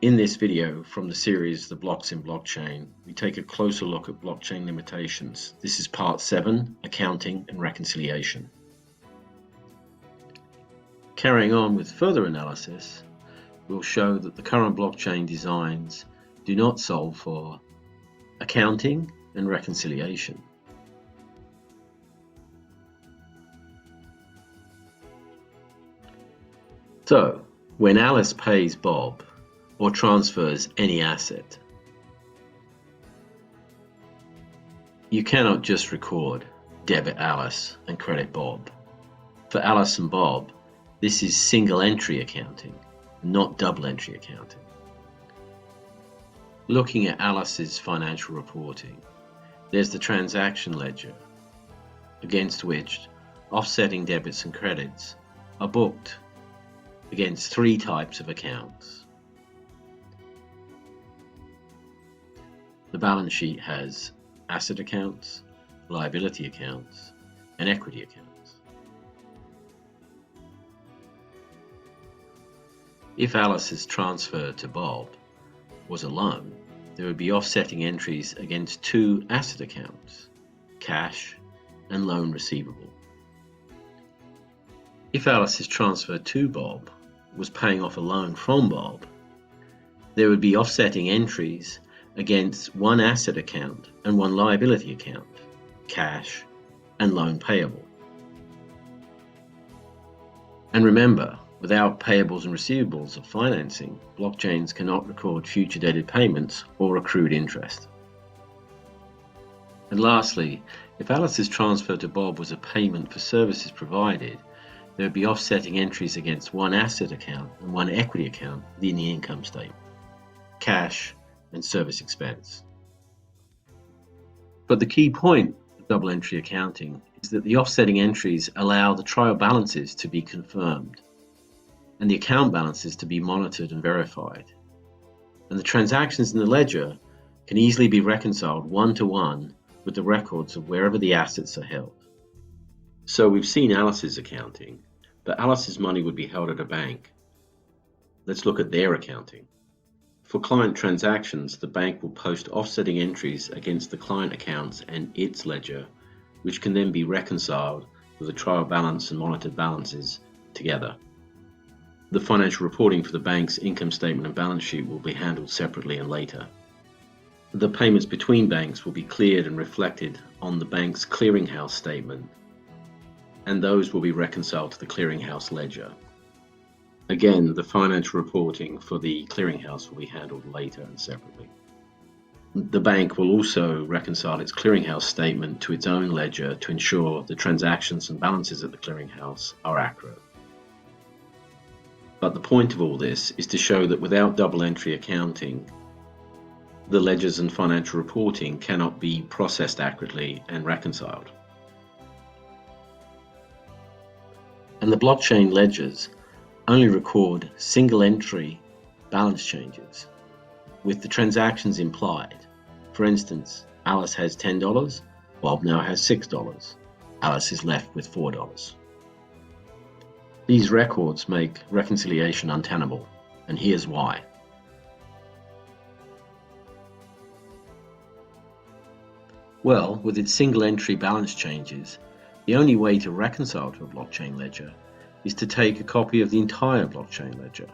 In this video from the series The Blocks in Blockchain, we take a closer look at blockchain limitations. This is part 7, Accounting and Reconciliation. Carrying on with further analysis, we'll show that the current blockchain designs do not solve for accounting and reconciliation. So, when Alice pays Bob or transfers any asset, you cannot just record debit Alice and credit Bob. For Alice and Bob, this is single entry accounting, not double entry accounting. Looking at Alice's financial reporting, there's the transaction ledger, against which offsetting debits and credits are booked against 3 types of accounts. The balance sheet has asset accounts, liability accounts, and equity accounts. If Alice's transfer to Bob was a loan, there would be offsetting entries against 2 asset accounts, cash and loan receivable. If Alice's transfer to Bob was paying off a loan from Bob, there would be offsetting entries against 1 asset account and 1 liability account, cash and loan payable. And remember, without payables and receivables of financing, blockchains cannot record future dated payments or accrued interest. And lastly, if Alice's transfer to Bob was a payment for services provided, there would be offsetting entries against 1 asset account and 1 equity account within the income statement, cash and service expense. But the key point of double entry accounting is that the offsetting entries allow the trial balances to be confirmed and the account balances to be monitored and verified. And the transactions in the ledger can easily be reconciled one-to-one with the records of wherever the assets are held. So we've seen Alice's accounting, but Alice's money would be held at a bank. Let's look at their accounting. For client transactions, the bank will post offsetting entries against the client accounts and its ledger, which can then be reconciled with the trial balance and monitored balances together. The financial reporting for the bank's income statement and balance sheet will be handled separately and later. The payments between banks will be cleared and reflected on the bank's clearinghouse statement, and those will be reconciled to the clearinghouse ledger. Again, the financial reporting for the clearinghouse will be handled later and separately. The bank will also reconcile its clearinghouse statement to its own ledger to ensure the transactions and balances at the clearinghouse are accurate. But the point of all this is to show that without double entry accounting, the ledgers and financial reporting cannot be processed accurately and reconciled. And the blockchain ledgers only record single entry balance changes with the transactions implied. For instance, Alice has $10, Bob now has $6. Alice is left with $4. These records make reconciliation untenable, and here's why. Well, with its single entry balance changes, the only way to reconcile to a blockchain ledger is to take a copy of the entire blockchain ledger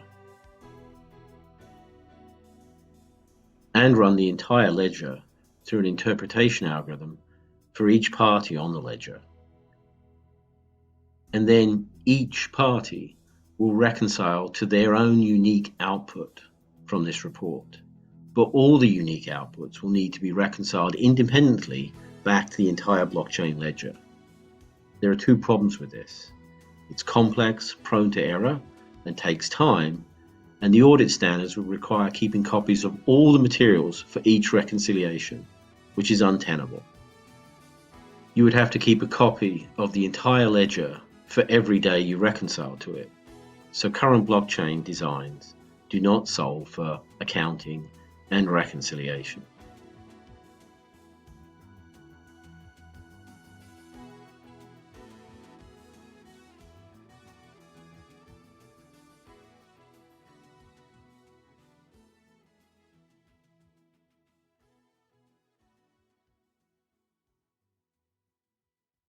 and run the entire ledger through an interpretation algorithm for each party on the ledger. And then each party will reconcile to their own unique output from this report. But all the unique outputs will need to be reconciled independently back to the entire blockchain ledger. There are 2 problems with this. It's complex, prone to error, and takes time, and the audit standards will require keeping copies of all the materials for each reconciliation, which is untenable. You would have to keep a copy of the entire ledger for every day you reconcile to it. So current blockchain designs do not solve for accounting and reconciliation.